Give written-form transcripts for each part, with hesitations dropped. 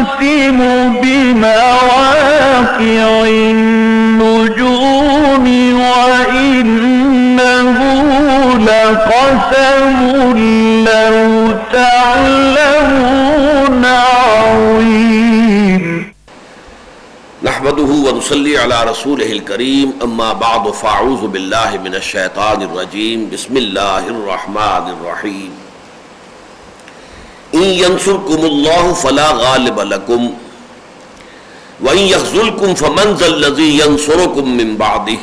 أقسم بمواقع النجوم وإنه لقسم لو تعلمون عظيم. نحمده ونصلي على رسوله الكريم اما بعد فاعوذ بالله من الشيطان الرجيم بسم الله الرحمن الرحيم. ان ينصركم الله فلا غالب لكم وان يخذلكم فمن ذا الذي ينصركم من بعده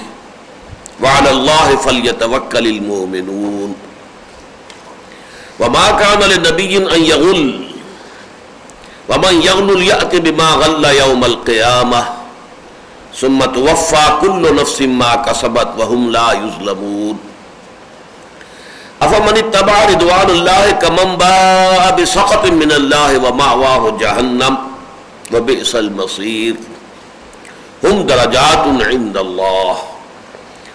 وعلى الله فليتوكل المؤمنون. وما كان لنبي ان يغل ومن يغل يأت بما غل يوم القيامة ثم توفى كل نفس ما كسبت وهم لا يظلمون. أفمن اتبع رضوان الله كمن باء بسخط من الله ومأواه جهنم وبئس المصير. هم درجات عند الله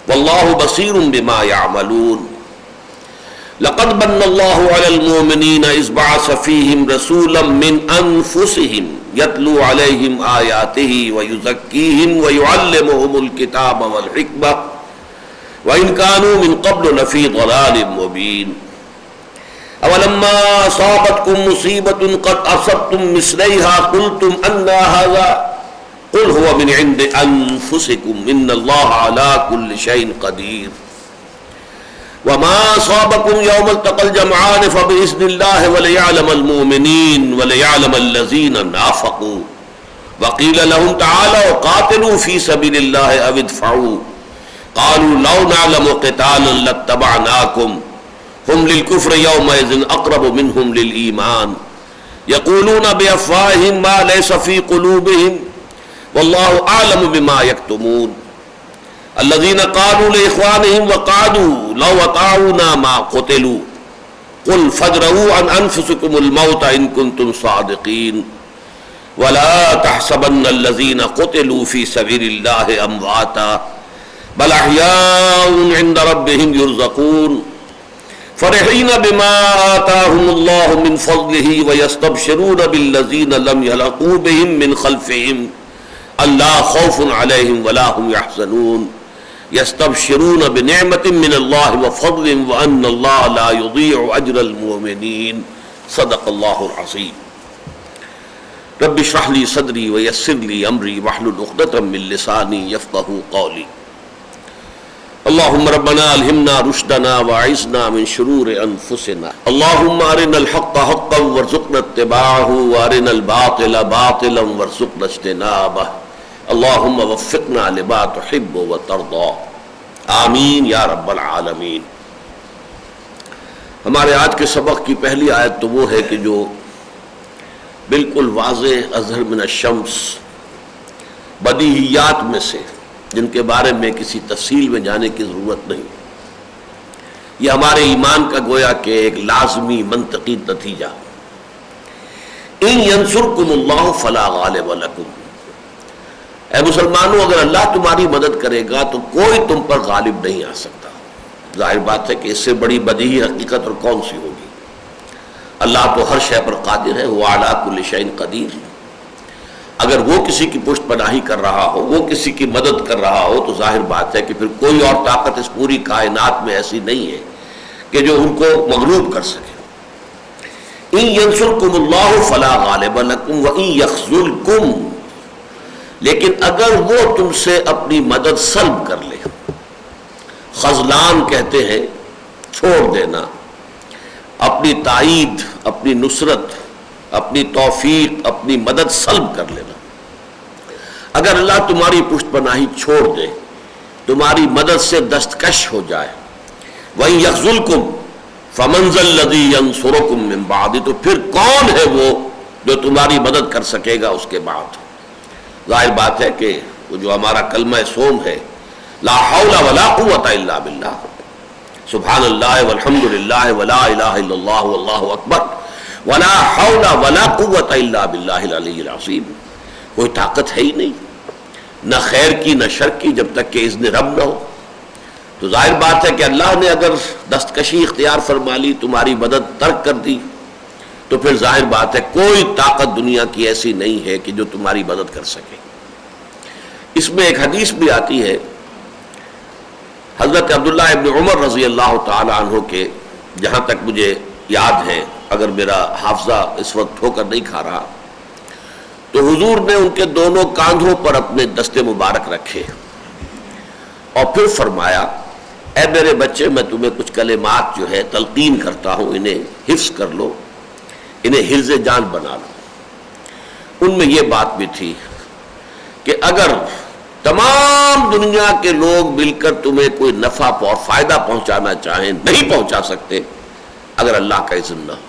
والله بصير بما يعملون. لقد من الله على المؤمنين إذ بعث فيهم رسولا من أنفسهم يتلو عليهم آياته ويزكيهم ويعلمهم الكتاب والحكمة وإن كانوا من قبل لفي ضلال مبين. أولما أصابتكم مصيبة قد أصبتم مثليها قلتم أن هذا قل هو من عند أنفسكم إن الله على كل شيء قدير. وما أصابكم يوم التقى الجمعان فبإذن الله وليعلم المؤمنين وليعلم الذين نافقوا. وقيل لهم تعالوا قاتلوا في سبيل الله أو ادفعوا قالوا لو نعلم قتالا لاتبعناكم هم للكفر يومئذ أقرب منهم للإيمان يقولون بأفواههم ما ليس في قلوبهم والله أعلم بما يكتمون. الذين قالوا لإخوانهم وقعدوا لو أطاعونا ما قتلوا قل فادرؤوا عن أنفسكم الموت إن كنتم صادقين ولا تحسبن الذين قتلوا في سبيل الله أمواتا بل أحياء عند ربهم يرزقون فرحين بما آتاهم الله من فضله ويستبشرون بالذين لم يلحقوا بهم من خلفهم ألا خوف عليهم ولا هم يحزنون يستبشرون بنعمة من الله وفضل وأن الله لا يضيع أجر المؤمنين. صدق الله العظيم. رب اشرح لي صدري ويسر لي أمري واحلل عقدة من لساني يفقهوا قولي. اللهم ربنا ألهمنا رشدنا وأعذنا من شرور أنفسنا. اللهم أرنا الحق حقا وارزقنا اتباعه وأرنا الباطل باطلا وارزقنا اجتنابه. اللهم وفقنا لما تحب وترضى آمین یا رب العالمین. ہمارے آج کے سبق کی پہلی آیت تو وہ ہے کہ جو بالکل واضح اظہر من الشمس بدیہیات میں سے جن کے بارے میں کسی تفصیل میں جانے کی ضرورت نہیں. یہ ہمارے ایمان کا گویا کہ ایک لازمی منطقی نتیجہ. ان ینصرکم اللہ فلا غالب لکم. اے مسلمانوں اگر اللہ تمہاری مدد کرے گا تو کوئی تم پر غالب نہیں آ سکتا. ظاہر بات ہے کہ اس سے بڑی بدیہی حقیقت اور کون سی ہوگی. اللہ تو ہر شے پر قادر ہے. وہ علی کل شیء قدیر. اگر وہ کسی کی پشت پناہی کر رہا ہو وہ کسی کی مدد کر رہا ہو تو ظاہر بات ہے کہ پھر کوئی اور طاقت اس پوری کائنات میں ایسی نہیں ہے کہ جو ان کو مغلوب کر سکے. ان ینصرکم اللہ فلا غالب لکم وان یخذلکم. لیکن اگر وہ تم سے اپنی مدد سلب کر لے. خذلان کہتے ہیں چھوڑ دینا. اپنی تائید اپنی نصرت اپنی توفیق اپنی مدد سلب کر لینا. اگر اللہ تمہاری پشت پناہی چھوڑ دے تمہاری مدد سے دستکش ہو جائے. وَإِن يَخْذُلْكُمْ فَمَنْ ذَا الَّذِي يَنْصُرُكُمْ مِنْ بَعْدِ. تو پھر کون ہے وہ جو تمہاری مدد کر سکے گا اس کے بعد. ظاہر بات ہے کہ وہ جو ہمارا کلمہ سوم ہے لا حول ولا قوت الا باللہ سبحان اللہ والحمد للہ ولا الہ الا اللہ واللہ اکبر ولا حول ولا قوت الا باللہ العلی العظیم. کوئی طاقت ہے ہی نہیں نہ خیر کی نہ شر کی جب تک کہ اذن رب نہ ہو. تو ظاہر بات ہے کہ اللہ نے اگر دستکشی اختیار فرما لی تمہاری مدد ترک کر دی تو پھر ظاہر بات ہے کوئی طاقت دنیا کی ایسی نہیں ہے کہ جو تمہاری مدد کر سکے۔ اس میں ایک حدیث بھی آتی ہے حضرت عبداللہ ابن عمر رضی اللہ تعالی عنہ کے، جہاں تک مجھے یاد ہے، اگر میرا حافظہ اس وقت ٹھوکر نہیں کھا رہا، تو حضور نے ان کے دونوں کاندھوں پر اپنے دستے مبارک رکھے اور پھر فرمایا، اے میرے بچے، میں تمہیں کچھ کلمات جو ہے تلقین کرتا ہوں، انہیں حفظ کر لو، انہیں حفظ جان بنا لو۔ ان میں یہ بات بھی تھی کہ اگر تمام دنیا کے لوگ مل کر تمہیں کوئی نفع اور فائدہ پہنچانا چاہیں، نہیں پہنچا سکتے اگر اللہ کا اذن نہ ہو،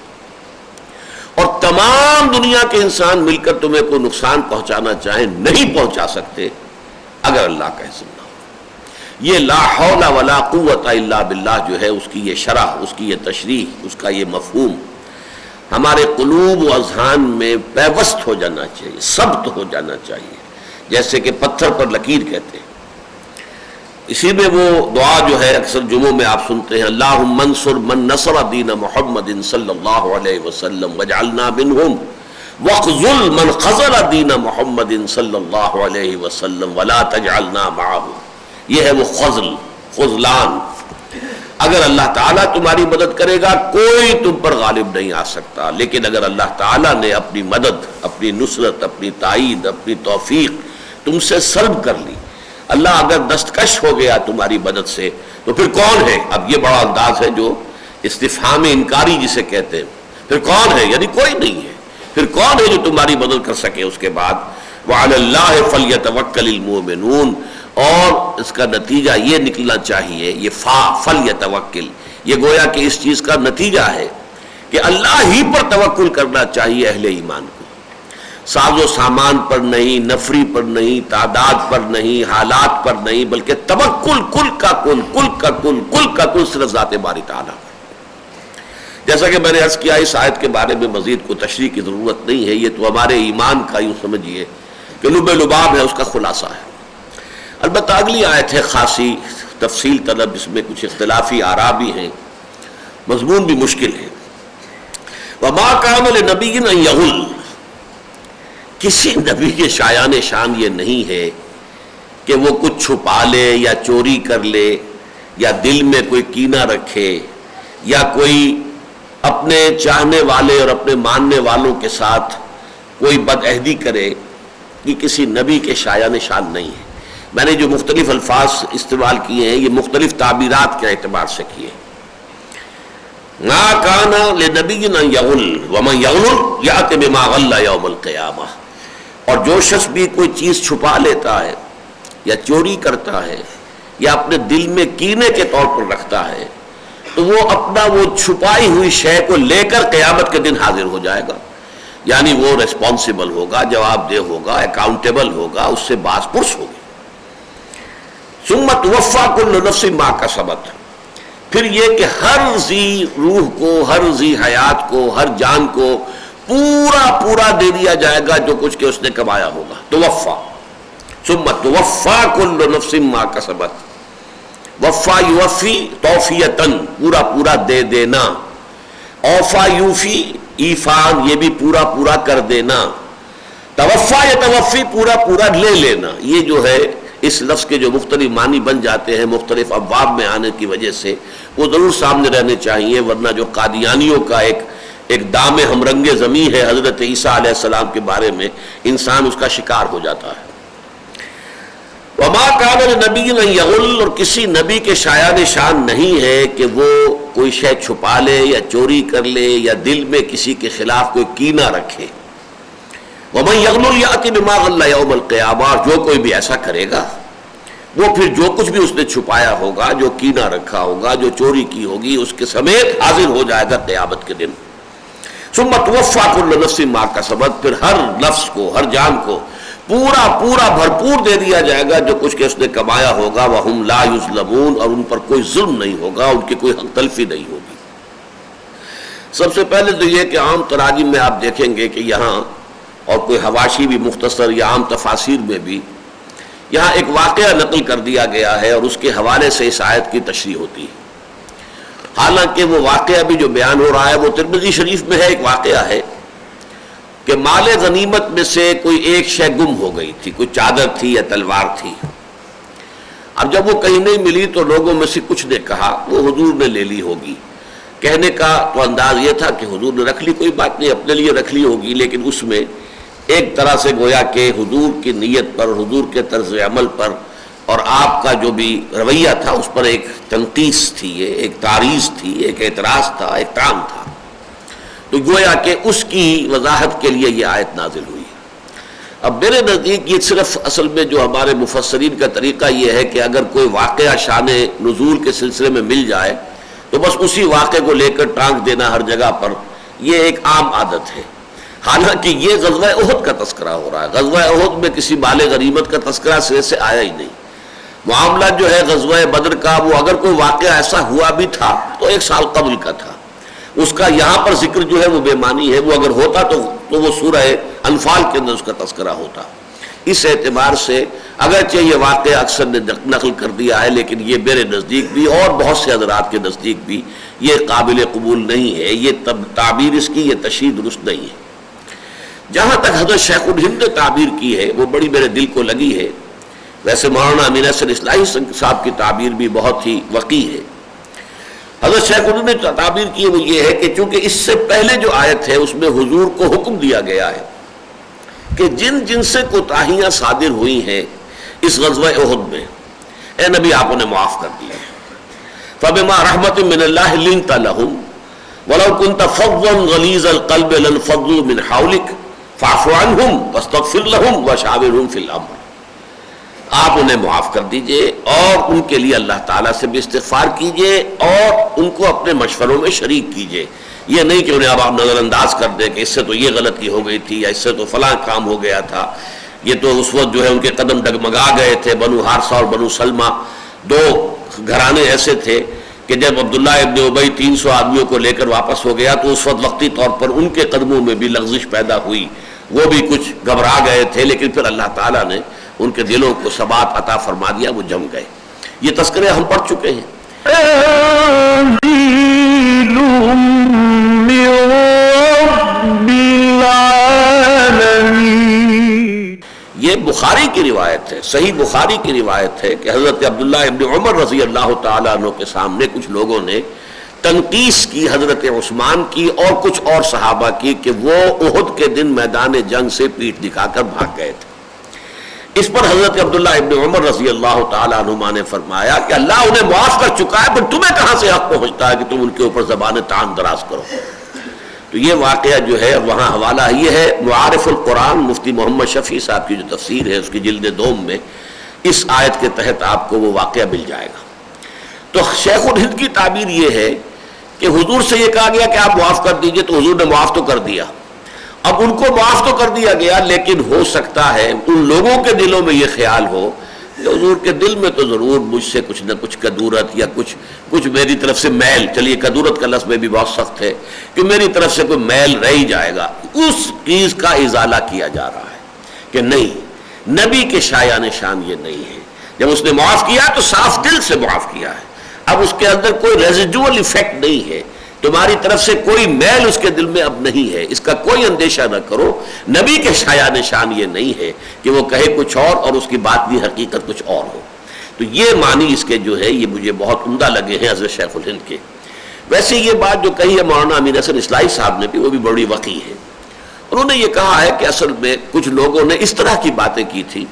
اور تمام دنیا کے انسان مل کر تمہیں کوئی نقصان پہنچانا چاہیں، نہیں پہنچا سکتے اگر اللہ کا اذن نہ ہو۔ یہ لا حول ولا قوت الا باللہ جو ہے، اس کی یہ شرح، اس کی یہ تشریح، اس کا یہ مفہوم ہمارے قلوب و اذہان میں پیوست ہو جانا چاہیے، ثبت ہو جانا چاہیے، جیسے کہ پتھر پر لکیر کہتے ہیں۔ اسی میں وہ دعا جو ہے اکثر جمعوں میں آپ سنتے ہیں، اللہم انصر من نصر دین محمد صلی اللہ علیہ وسلم واجعلنا منہم واخذل من خذل دین محمد صلی اللہ علیہ وسلم ولا تجعلنا معہم۔ یہ ہے وہ خذلان۔ اگر اللہ تعالیٰ تمہاری مدد کرے گا کوئی تم پر غالب نہیں آ سکتا، لیکن اگر اللہ تعالیٰ نے اپنی مدد، اپنی نصرت، اپنی تائید، اپنی توفیق تم سے سلب کر لی، اللہ اگر دستکش ہو گیا تمہاری مدد سے، تو پھر کون ہے؟ اب یہ بڑا انداز ہے جو استفہام انکاری جسے کہتے ہیں، پھر کون ہے؟ یعنی کوئی نہیں ہے، پھر کون ہے جو تمہاری مدد کر سکے؟ اس کے بعد وَعَلَى اللَّهِ فَلْيَتَوَكَّلِ الْمُؤْمِنُونَ، اور اس کا نتیجہ یہ نکلنا چاہیے، یہ فَلْيَتَوَكِّل، یہ گویا کہ اس چیز کا نتیجہ ہے کہ اللہ ہی پر توکل کرنا چاہیے اہل ایمان کو، ساز و سامان پر نہیں، نفری پر نہیں، تعداد پر نہیں، حالات پر نہیں، بلکہ توکل کل کا کل، کل کا کل، کل کا کل صرف ذات باری تعالیٰ۔ جیسا کہ میں نے عرض کیا، اس آیت کے بارے میں مزید کوئی تشریح کی ضرورت نہیں ہے، یہ تو ہمارے ایمان کا یوں سمجھیے کہ لب لباب ہے، اس کا خلاصہ ہے۔ البتہ اگلی آیت ہے خاصی تفصیل طلب، اس میں کچھ اختلافی آراء بھی ہیں، مضمون بھی مشکل ہے۔ وَمَا كَانَ لِنَبِيٍّ أَن يَغُلَّ، کسی نبی کے شایان شان یہ نہیں ہے کہ وہ کچھ چھپا لے یا چوری کر لے یا دل میں کوئی کینہ رکھے یا کوئی اپنے چاہنے والے اور اپنے ماننے والوں کے ساتھ کوئی بدعہدی کرے، یہ کسی نبی کے شایان شان نہیں ہے۔ میں نے جو مختلف الفاظ استعمال کیے ہیں یہ مختلف تعبیرات کے اعتبار سے کیے۔ مَا كَانَ لِنَبِيٍّ أَن يَغُلَّ وَمَن يَغْلُلْ يَأْتِ بِمَا غَلَّ يَوْمَ الْقِيَامَةِ، اور جو شخص بھی کوئی چیز چھپا لیتا ہے یا چوری کرتا ہے یا اپنے دل میں کینے کے طور پر رکھتا ہے، تو وہ اپنا وہ چھپائی ہوئی شے کو لے کر قیامت کے دن حاضر ہو جائے گا، یعنی وہ ریسپانسیبل ہوگا، جواب دہ ہوگا، اکاؤنٹیبل ہوگا، اس سے باز پرس ہوگی۔ ثم توفی کل نفس ما کسبت، پھر یہ کہ ہر ذی روح کو، ہر ذی حیات کو، ہر جان کو پورا دے دیا جائے گا جو کچھ کہ اس نے کمایا ہوگا۔ توفی، ثم توفی کل نفس ما کسبت، وفا یوفی توفیتن، پورا دے دینا، اوفا یوفی ایفان، یہ بھی پورا کر دینا، توفا یا توفی پورا لے لینا۔ یہ جو ہے اس لفظ کے جو مختلف معنی بن جاتے ہیں مختلف ابواب میں آنے کی وجہ سے، وہ ضرور سامنے رہنے چاہیے، ورنہ جو قادیانیوں کا ایک دام ہم رنگ زمیں ہے حضرت عیسیٰ علیہ السلام کے بارے میں، انسان اس کا شکار ہو جاتا ہے۔ وما كان لنبي ان يغل، اور کسی نبی کے شایان شان نہیں ہے کہ وہ کوئی شے چھپا لے یا چوری کر لے یا دل میں کسی کے خلاف کوئی کینہ رکھے۔ ومن يغل يأتي بما غل يوم القيامة، اور جو کوئی بھی ایسا کرے گا وہ پھر جو کچھ بھی اس نے چھپایا ہوگا، جو کینہ رکھا ہوگا، جو چوری کی ہوگی، اس کے سمیت حاضر ہو جائے گا قیامت کے دن۔ ثم توفى كل نفس ما كسبت، پھر ہر نفس کو، ہر جان کو پورا بھرپور دے دیا جائے گا جو کچھ کہ اس نے کمایا ہوگا۔ وَهُمْ لَا يُظْلَمُونَ، اور ان پر کوئی ظلم نہیں ہوگا، ان کی کوئی حق تلفی نہیں ہوگی۔ سب سے پہلے تو یہ کہ عام تراجم میں آپ دیکھیں گے کہ یہاں، اور کوئی حواشی بھی مختصر یا عام تفاسیر میں بھی، یہاں ایک واقعہ نقل کر دیا گیا ہے اور اس کے حوالے سے اس آیت کی تشریح ہوتی ہے۔ حالانکہ وہ واقعہ بھی جو بیان ہو رہا ہے وہ ترمذی شریف میں ہے. ایک واقعہ ہے کہ مال غنیمت میں سے کوئی ایک شے گم ہو گئی تھی، کوئی چادر تھی یا تلوار تھی. اب جب وہ کہیں نہیں ملی تو لوگوں میں سے کچھ نے کہا وہ حضور نے لے لی ہوگی. کہنے کا تو انداز یہ تھا کہ حضور نے رکھ لی، کوئی بات نہیں، اپنے لیے رکھ لی ہوگی، لیکن اس میں ایک طرح سے گویا کہ حضور کی نیت پر، حضور کے طرز عمل پر اور آپ کا جو بھی رویہ تھا اس پر ایک تنقیص تھی، ایک تعریض تھی، ایک اعتراض تھا، ایک طعن تھا. تو گویا کہ اس کی وضاحت کے لیے یہ آیت نازل ہوئی. اب میرے نزدیک یہ صرف اصل میں جو ہمارے مفسرین کا طریقہ یہ ہے کہ اگر کوئی واقعہ شان نزول کے سلسلے میں مل جائے تو بس اسی واقعے کو لے کر ٹانک دینا ہر جگہ پر، یہ ایک عام عادت ہے. حالانکہ یہ غزوہ احد کا تذکرہ ہو رہا ہے. غزوہ احد میں کسی مال غنیمت کا تذکرہ سرے سے آیا ہی نہیں. معاملہ جو ہے غزوہ بدر کا، وہ اگر کوئی واقعہ ایسا ہوا بھی تھا تو 1 سال قبل کا تھا، اس کا یہاں پر ذکر جو ہے وہ بے معنی ہے. وہ اگر ہوتا تو وہ سورہ انفال کے اندر اس کا تذکرہ ہوتا. اس اعتبار سے اگرچہ یہ واقعہ اکثر نے نقل کر دیا ہے، لیکن یہ میرے نزدیک بھی اور بہت سے حضرات کے نزدیک بھی یہ قابل قبول نہیں ہے. یہ تعبیر اس کی یہ تشریح درست نہیں ہے. جہاں تک حضرت شیخ الہند نے تعبیر کی ہے وہ بڑی میرے دل کو لگی ہے. ویسے مولانا امین احسن اصلاحی صاحب کی تعبیر بھی بہت ہی وقیع ہے. حضرت شیخ الہند نے تعبیر کی ہے وہ یہ ہے کہ چونکہ اس سے پہلے جو آیت ہے اس میں حضور کو حکم دیا گیا ہے کہ جن جن سے کوتاہیاں صادر ہوئی ہیں اس غزوہ احد میں، اے نبی آپ انہیں معاف کر دیا. فبما رحمت من اللہ لنت لهم ولو كنت فظا غلیظ القلب لانفضوا من حولك فاعف عنهم واستغفر لهم وشاورهم في الامر. آپ انہیں معاف کر دیجئے اور ان کے لیے اللہ تعالیٰ سے بھی استغفار کیجئے اور ان کو اپنے مشوروں میں شریک کیجئے. یہ نہیں کہ انہیں اب آپ نظر انداز کر دیں کہ اس سے تو یہ غلطی ہو گئی تھی یا اس سے تو فلاں کام ہو گیا تھا. یہ تو اس وقت جو ہے ان کے قدم ڈگمگا گئے تھے. بنو حارثہ اور بنو سلمہ 2 گھرانے ایسے تھے کہ جب عبداللہ ابن ابی 300 آدمیوں کو لے کر واپس ہو گیا تو اس وقت وقتی طور پر ان کے قدموں میں بھی لغزش پیدا ہوئی، وہ بھی کچھ گھبرا گئے تھے، لیکن پھر اللہ تعالیٰ نے ان کے دلوں کو ثبات عطا فرما دیا، وہ جم گئے. یہ تذکرے ہم پڑھ چکے ہیں. یہ بخاری کی روایت ہے، صحیح بخاری کی روایت ہے کہ حضرت عبداللہ ابن عمر رضی اللہ تعالیٰ عنہ کے سامنے کچھ لوگوں نے تنقیص کی حضرت عثمان کی اور کچھ اور صحابہ کی کہ وہ احد کے دن میدان جنگ سے پیٹھ دکھا کر بھاگ گئے تھے. اس پر حضرت عبداللہ ابن عمر رضی اللہ تعالیٰ عنہما نے فرمایا کہ اللہ انہیں معاف کر چکا ہے، پر تمہیں کہاں سے حق پہنچتا ہے کہ تم ان کے اوپر زبان طعن دراز کرو. تو یہ واقعہ جو ہے وہاں حوالہ یہ ہے معارف القرآن مفتی محمد شفیع صاحب کی جو تفسیر ہے اس کی جلد 2 میں اس آیت کے تحت آپ کو وہ واقعہ مل جائے گا. تو شیخ الہند کی تعبیر یہ ہے کہ حضور سے یہ کہا گیا کہ آپ معاف کر دیجئے تو حضور نے معاف تو کر دیا. اب ان کو معاف تو کر دیا گیا، لیکن ہو سکتا ہے ان لوگوں کے دلوں میں یہ خیال ہو کہ حضور کے دل میں تو ضرور مجھ سے کچھ نہ کچھ کدورت یا کچھ میری طرف سے میل، چلیے کدورت کا لفظ میں بھی بہت سخت ہے کہ میری طرف سے کوئی میل رہ ہی جائے گا، اس چیز کا ازالہ کیا جا رہا ہے کہ نہیں، نبی کے شایان شان یہ نہیں ہے. جب اس نے معاف کیا تو صاف دل سے معاف کیا ہے. اب اس کے اندر کوئی ریزیڈول ایفیکٹ نہیں ہے، تمہاری طرف سے کوئی میل اس کے دل میں اب نہیں ہے، اس کا کوئی اندیشہ نہ کرو. نبی کے شایان شان یہ نہیں ہے کہ وہ کہے کچھ اور اس کی بات کی حقیقت کچھ اور ہو. تو یہ معنی اس کے جو ہے یہ مجھے بہت عمدہ لگے ہیں حضرت شیخ الہند کے. ویسے یہ بات جو کہی ہے مولانا امین احسن اصلاحی صاحب نے بھی وہ بھی بڑی وقیع ہے. انہوں نے یہ کہا ہے کہ اصل میں کچھ لوگوں نے اس طرح کی باتیں کی تھی،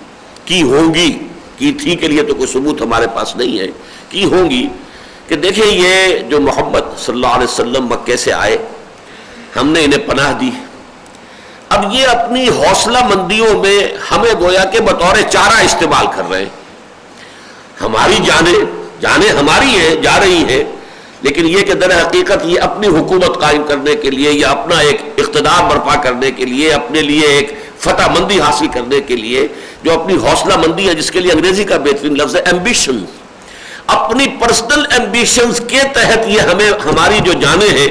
کی ہوں گی، کی تھی کے لیے تو کوئی ثبوت ہمارے پاس نہیں ہے، کی ہوں گی کہ دیکھیں یہ جو محمد صلی اللہ علیہ وسلم مکے سے آئے، ہم نے انہیں پناہ دی، اب یہ اپنی حوصلہ مندیوں میں ہمیں گویا کہ بطور چارہ استعمال کر رہے ہیں. ہماری جانیں ہماری ہیں، جا رہی ہیں، لیکن یہ کہ در حقیقت یہ اپنی حکومت قائم کرنے کے لیے یا اپنا ایک اقتدار برپا کرنے کے لیے، اپنے لیے ایک فتح مندی حاصل کرنے کے لیے جو اپنی حوصلہ مندی ہے، جس کے لیے انگریزی کا بہترین لفظ ہے ایمبیشن، اپنی پرسنل ایمبیشنز کے تحت یہ ہماری جو جانیں ہیں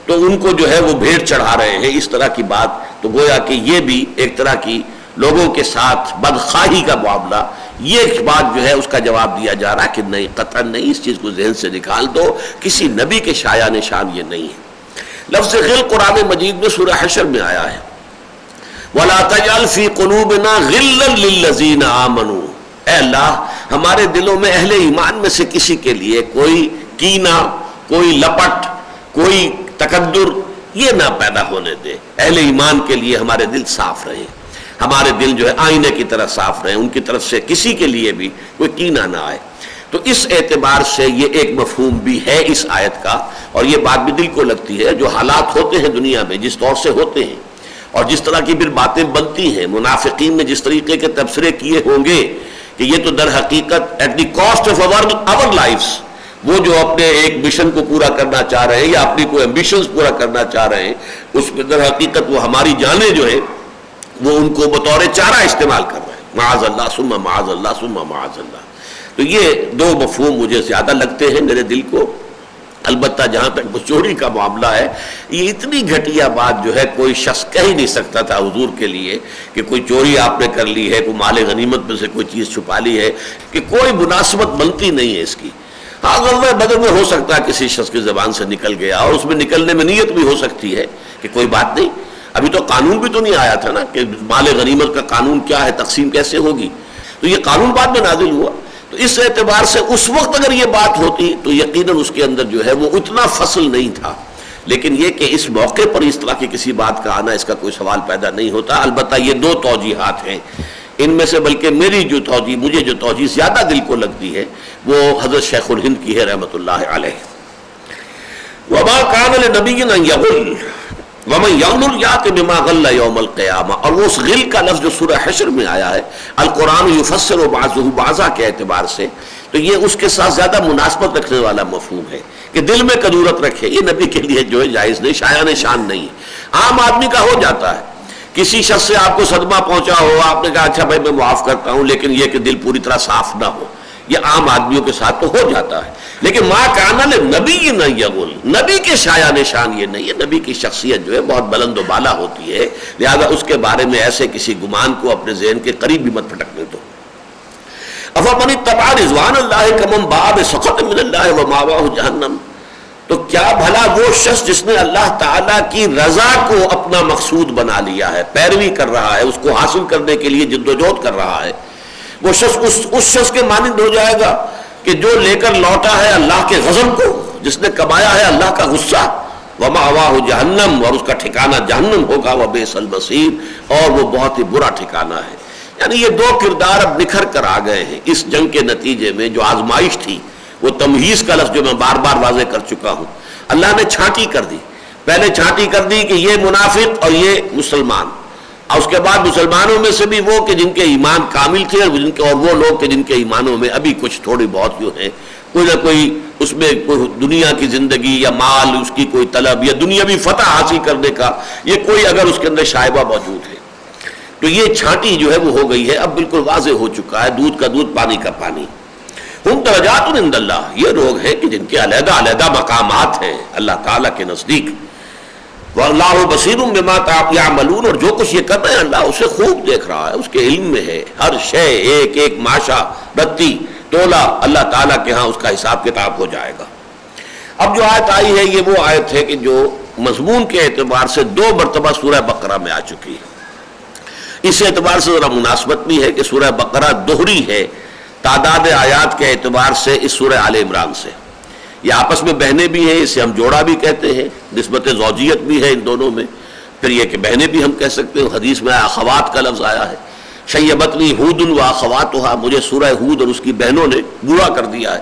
تو ان کو جو ہے وہ بھیٹ چڑھا رہے ہیں، اس طرح کی بات. تو گویا کہ یہ بھی ایک طرح کی لوگوں کے ساتھ بدخواہی کا معاملہ، یہ بات جو ہے اس کا جواب دیا جا رہا کہ نہیں، قطعا نہیں، اس چیز کو ذہن سے نکال دو، کسی نبی کے شایان نشان یہ نہیں ہے۔ لفظ غل قرآن مجید میں سورہ حشر میں آیا ہے، وَلَا تَجْعَلْ فِي قُلُوبِنَا غِلًّا لِلَّذِينَ آمَنُوا، اے اللہ ہمارے دلوں میں اہل ایمان میں سے کسی کے لیے کوئی کینہ، کوئی لپٹ، کوئی تکدر یہ نہ پیدا ہونے دے۔ اہل ایمان کے لیے ہمارے دل صاف رہے، ہمارے دل جو ہے آئینے کی طرح صاف رہے، ان کی طرف سے کسی کے لیے بھی کوئی کینہ نہ آئے۔ تو اس اعتبار سے یہ ایک مفہوم بھی ہے اس آیت کا، اور یہ بات بھی دل کو لگتی ہے، جو حالات ہوتے ہیں دنیا میں جس طور سے ہوتے ہیں اور جس طرح کی پھر باتیں بنتی ہیں، منافقین نے جس طریقے کے تبصرے کیے ہوں گے کہ یہ تو در حقیقت at the cost of our lives، وہ جو اپنے ایک مشن کو پورا کرنا چاہ رہے ہیں یا اپنی کوئی ایمبیشنز پورا کرنا چاہ رہے ہیں، اس میں در حقیقت وہ ہماری جانیں جو ہے وہ ان کو بطور چارہ استعمال کر رہے ہیں، معاذ اللہ ثم معاذ اللہ ثم معاذ اللہ۔ تو یہ دو مفہوم مجھے زیادہ لگتے ہیں میرے دل کو۔ البتہ جہاں تک چوری کا معاملہ ہے، یہ اتنی گھٹیا بات جو ہے کوئی شخص کہہ ہی نہیں سکتا تھا حضور کے لیے کہ کوئی چوری آپ نے کر لی ہے، کوئی مال غنیمت میں سے کوئی چیز چھپا لی ہے، کہ کوئی مناسبت بنتی نہیں ہے اس کی۔ ہاں غزوہ بدر میں ہو سکتا ہے کسی شخص کی زبان سے نکل گیا، اور اس میں نکلنے میں نیت بھی ہو سکتی ہے کہ کوئی بات نہیں، ابھی تو قانون بھی تو نہیں آیا تھا نا کہ مال غنیمت کا قانون کیا ہے، تقسیم کیسے ہوگی، تو یہ قانون بعد میں نازل ہوا۔ تو اس اعتبار سے اس وقت اگر یہ بات ہوتی تو یقیناً اس کے اندر جو ہے وہ اتنا فصل نہیں تھا، لیکن یہ کہ اس موقع پر اس طرح کی کسی بات کا آنا، اس کا کوئی سوال پیدا نہیں ہوتا۔ البتہ یہ دو توجیحات ہیں، ان میں سے بلکہ میری جو توجیح، مجھے جو توجیح زیادہ دل کو لگتی ہے وہ حضرت شیخ الہند کی ہے رحمۃ اللہ علیہ۔ وَمَا كَانَ لِنَبِيٍّ أَن يَغُلَّ وَمَن يَغْلُلْ يَأْتِ بِمَا غَلَّ يَوْمَ الْقِيَامَةِ، اور وہ اس غل کا لفظ جو سورہ حشر میں آیا ہے، القرآن یفسر بعضہ بعضا کے اعتبار سے، تو یہ اس کے ساتھ زیادہ مناسبت رکھنے والا مفہوم ہے کہ دل میں کدورت رکھے، یہ نبی کے لیے جو ہے جائز نہیں، شایان شان نہیں ہے۔ عام آدمی کا ہو جاتا ہے، کسی شخص سے آپ کو صدمہ پہنچا ہو، آپ نے کہا اچھا بھائی میں معاف کرتا ہوں، لیکن یہ کہ دل پوری طرح صاف نہ ہو، یہ عام آدمیوں کے ساتھ تو ہو جاتا ہے۔ لیکن ما کان لنبی نہ یغل، نبی کے شایان نشان یہ نہیں ہے، نبی کی شخصیت جو ہے بہت بلند و بالا ہوتی ہے، لہذا اس کے بارے میں ایسے کسی گمان کو اپنے ذہن کے قریب بھی مت پھٹکنے دو۔ افمن اتبع رضوان اللہ کمن باء بسخط من اللہ ومأواہ جہنم، تو کیا بھلا وہ شخص جس نے اللہ تعالیٰ کی رضا کو اپنا مقصود بنا لیا ہے، پیروی کر رہا ہے، اس کو حاصل کرنے کے لیے جدوجہد کر رہا ہے، وہ شخص اس شخص کے مانند ہو جائے گا کہ جو لے کر لوٹا ہے اللہ کے غضب کو، جس نے کمایا ہے اللہ کا غصہ، ومأواہ جہنم، اور اس کا ٹھکانہ جہنم ہوگا، وبئس المصیر، اور وہ بہت ہی برا ٹھکانہ ہے۔ یعنی یہ دو کردار اب نکھر کر آ گئے ہیں اس جنگ کے نتیجے میں۔ جو آزمائش تھی، وہ تمہیز کا لفظ جو میں بار بار واضح کر چکا ہوں، اللہ نے چھانٹی کر دی، پہلے چھانٹی کر دی کہ یہ منافق اور یہ مسلمان، اور اس کے بعد مسلمانوں میں سے بھی وہ کہ جن کے ایمان کامل تھے، اور وہ لوگ کہ جن کے ایمانوں میں ابھی کچھ تھوڑی بہت جو ہیں، کوئی نہ کوئی اس میں کوئی دنیا کی زندگی یا مال، اس کی کوئی طلب یا دنیاوی فتح حاصل کرنے کا یہ کوئی اگر اس کے اندر شائبہ موجود ہے، تو یہ چھانٹی جو ہے وہ ہو گئی ہے، اب بالکل واضح ہو چکا ہے، دودھ کا دودھ پانی کا پانی۔ ہم درجات عند اللہ، یہ لوگ ہیں کہ جن کے علیحدہ علیحدہ مقامات ہیں اللہ تعالیٰ کے نزدیک۔ واللہ بصیر بما یعملون، اور جو کچھ یہ کر رہے ہیں اللہ اسے خوب دیکھ رہا ہے، اس کے علم میں ہے، ہر شے ایک ایک ماشا رتی تولا اللہ تعالیٰ کے ہاں اس کا حساب کتاب ہو جائے گا۔ اب جو آیت آئی ہے یہ وہ آیت ہے کہ جو مضمون کے اعتبار سے 2 مرتبہ سورہ بقرہ میں آ چکی ہے۔ اس اعتبار سے ذرا مناسبت بھی ہے کہ سورہ بقرہ دوہری ہے تعداد آیات کے اعتبار سے اس سورہ آل عمران سے، یہ آپس میں بہنیں بھی ہیں، اسے ہم جوڑا بھی کہتے ہیں، نسبت زوجیت بھی ہے ان دونوں میں، پھر یہ کہ بہنیں بھی ہم کہہ سکتے ہیں، حدیث میں اخوات کا لفظ آیا ہے، شیبتنی ہود و اخواتھا، مجھے سورہ ہود اور اس کی بہنوں نے برا کر دیا ہے۔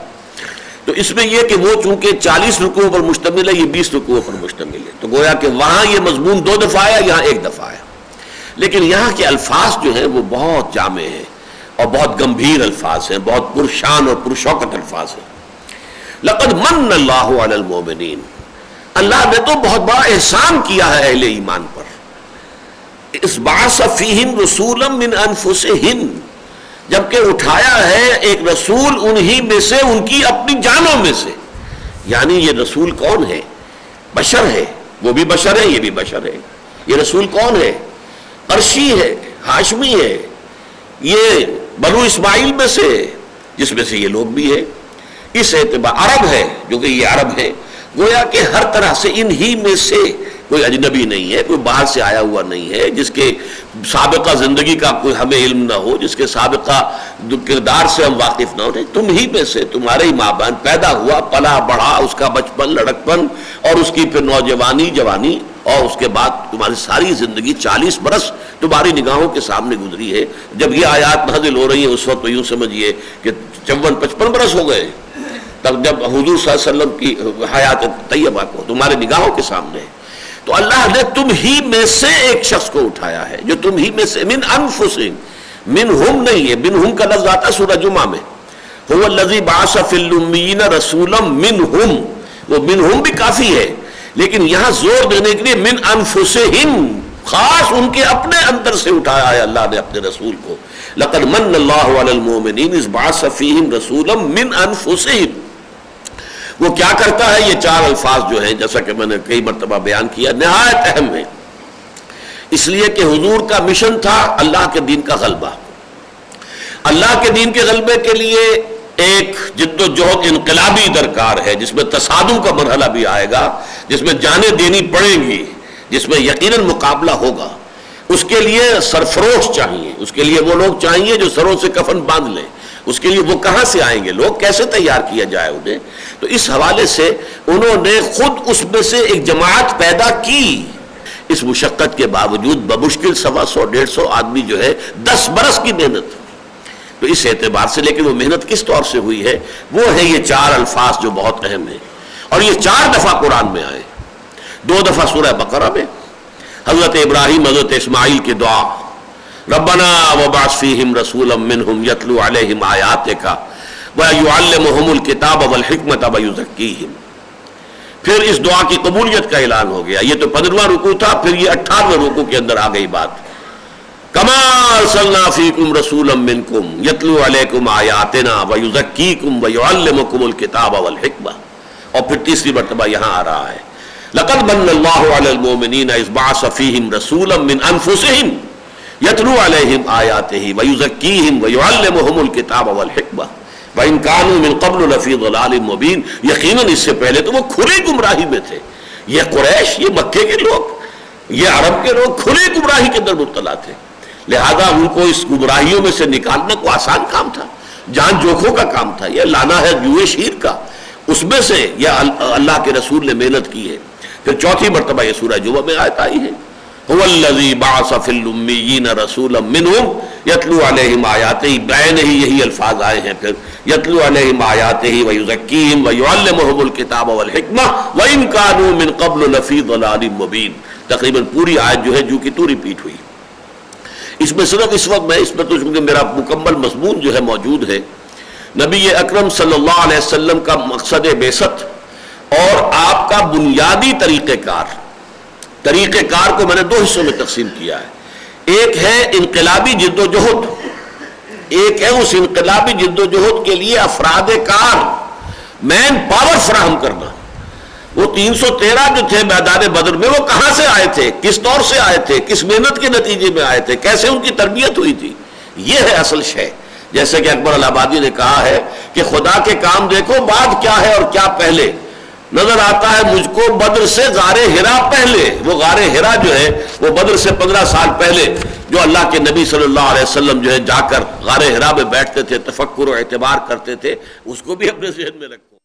تو اس میں یہ کہ وہ چونکہ 40 رکوعوں پر مشتمل ہے، یہ 20 رکوعوں پر مشتمل ہے، تو گویا کہ وہاں یہ مضمون 2 دفعہ آیا، یہاں 1 دفعہ آیا، لیکن یہاں کے الفاظ جو ہیں وہ بہت جامع ہیں اور بہت گمبھیر الفاظ ہیں، بہت پرشان اور پرشوکت الفاظ ہیں۔ لقد من اللہ علی المؤمنین، اللہ نے تو بہت بڑا احسان کیا ہے اہل ایمان پر، اس بعث فیہم رسولا من انفسہم، جبکہ اٹھایا ہے ایک رسول انہی میں سے، ان کی اپنی جانوں میں سے۔ یعنی یہ رسول کون ہے؟ بشر ہے، وہ بھی بشر ہے، یہ بھی بشر ہے۔ یہ رسول کون ہے؟ قرشی ہے، ہاشمی ہے، یہ بنو اسماعیل میں سے، جس میں سے یہ لوگ بھی ہیں. اس اعتبار عرب ہے، جو کہ یہ عرب ہے، گویا کہ ہر طرح سے انہی میں سے کوئی اجنبی نہیں ہے، کوئی باہر سے آیا ہوا نہیں ہے، جس کے سابقہ زندگی کا کوئی ہمیں علم نہ ہو، جس کے سابقہ کردار سے ہم واقف نہ ہو. تم ہی میں سے، تمہارے ہی ماں بہن پیدا ہوا، پلا بڑھا، اس کا بچپن، لڑکپن، اور اس کی پھر نوجوانی، جوانی، اور اس کے بعد تمہاری ساری زندگی 40 برس تمہاری نگاہوں کے سامنے گزری ہے. جب یہ آیات نازل ہو رہی ہیں اس وقت تو یوں سمجھیے کہ 54-55 برس ہو گئے، تب جب حضور صلی اللہ علیہ وسلم کی حیات طیبہ کو تمہارے نگاہوں کے سامنے ہے. تو اللہ نے تم ہی میں سے ایک شخص کو اٹھایا ہے، جو تم ہی میں سے، من انفسہم، منہم نہیں ہے، منہم کا لفظ آتا ہے سورہ جمعہ میں، هو الذی بعث فی الامیین رسولا منہم، وہ منہم بھی کافی ہے، لیکن یہاں زور دینے کے لیے من انفسہم، خاص ان کے اپنے اندر سے اٹھایا ہے اللہ نے اپنے رسول کو. لقد من اللہ علی المؤمنین اذ بعث فیہم رسولا من انفسہم. وہ کیا کرتا ہے؟ یہ 4 الفاظ جو ہیں، جیسا کہ میں نے کئی مرتبہ بیان کیا، نہایت اہم ہے، اس لیے کہ حضور کا مشن تھا اللہ کے دین کا غلبہ. اللہ کے دین کے غلبے کے لیے ایک جد و جہد انقلابی درکار ہے، جس میں تصادم کا مرحلہ بھی آئے گا، جس میں جانیں دینی پڑیں گی، جس میں یقیناً مقابلہ ہوگا. اس کے لیے سرفروش چاہیے، اس کے لیے وہ لوگ چاہیے جو سروں سے کفن باندھ لیں. اس کے لیے وہ کہاں سے آئیں گے لوگ، کیسے تیار کیا جائے انہیں؟ تو اس حوالے سے انہوں نے خود اس میں سے ایک جماعت پیدا کی. اس مشقت کے باوجود بمشکل 100-150 آدمی جو ہے 10 برس کی محنت. تو اس اعتبار سے لیکن وہ محنت کس طور سے ہوئی ہے؟ وہ ہے یہ 4 الفاظ جو بہت اہم ہیں، اور یہ 4 دفعہ قرآن میں آئے. 2 دفعہ سورہ بقرہ میں، حضرت ابراہیم حضرت اسماعیل کی دعا، ربنا وبعث فیہم رسولا منہم یتلو علیہم آیاتک ویعلمہم الکتاب والحکمۃ ویزکیہم. پھر اس دعا کی قبولیت کا اعلان ہو گیا. یہ تو 15واں رکوع تھا، پھر یہ 18ویں رکوع کے اندر آ گئی بات، کما ارسلنا فیکم رسولا منکم یتلو علیکم آیاتنا ویزکیکم ویعلمکم الکتاب والحکمہ. اور پھر تیسری مرتبہ یہاں آ رہا ہے، لقد من اللہ علی المؤمنین اذ بعث فیہم رسولا من انفسہم یتلو علیہم آیاتہ ویزکیہم ویعلمہم الکتاب والحکمہ وَإِن كَانُوا مِن قَبْلُ لَفِي ضَلَالٍ مُبِينٍ. یقیناً اس سے پہلے تو وہ کھلی گمراہی میں تھے. یہ قریش، یہ مکے کے لوگ، یہ عرب کے لوگ کھلی گمراہی کے اندر مبتلا تھے. لہذا ان کو اس گمراہیوں میں سے نکالنا کوئی آسان کام تھا، جان جوکھوں کا کام تھا. یہ لانا ہے جوئے شیر کا، اس میں سے یہ اللہ کے رسول نے محنت کی ہے. پھر 4تھی مرتبہ یہ سورہ جمعہ میں آیت آئی ہے، هو الذی بعث فی الامیین رسولا منہم یتلو علیہم آیاتہ. بین ہی یہی الفاظ آئے ہیں، پھر یتلو علیہم آیاتہ ویزکیہم ویعلمہم الکتاب والحکمہ وان کانوا من قبل لفی ضلال مبین. تقریباً پوری آیت جو ہے جو کی تو ریپیٹ ہوئی. اس میں صرف اس وقت میں اس میں تو چونکہ میرا مکمل مضمون جو ہے موجود ہے، نبی اکرم صلی اللہ علیہ وسلم کا مقصد بعثت اور آپ کا بنیادی طریقہ کار کو میں نے 2 حصوں میں تقسیم کیا ہے. ایک ہے انقلابی جد و جہد، ایک ہے اس انقلابی جد و جہد کے لیے افراد کار، مین پاور فراہم کرنا. وہ 313 جو تھے میدان بدر میں، وہ کہاں سے آئے تھے، کس طور سے آئے تھے، کس محنت کے نتیجے میں آئے تھے، کیسے ان کی تربیت ہوئی تھی. یہ ہے اصل شے. جیسے کہ اکبر الہٰبادی نے کہا ہے کہ خدا کے کام دیکھو بعد کیا ہے اور کیا پہلے. نظر آتا ہے مجھ کو بدر سے غار حرا پہلے. وہ غار حرا جو ہے وہ بدر سے 15 سال پہلے جو اللہ کے نبی صلی اللہ علیہ وسلم جو ہے جا کر غار حرا میں بیٹھتے تھے، تفکر و اعتبار کرتے تھے، اس کو بھی اپنے ذہن میں رکھو.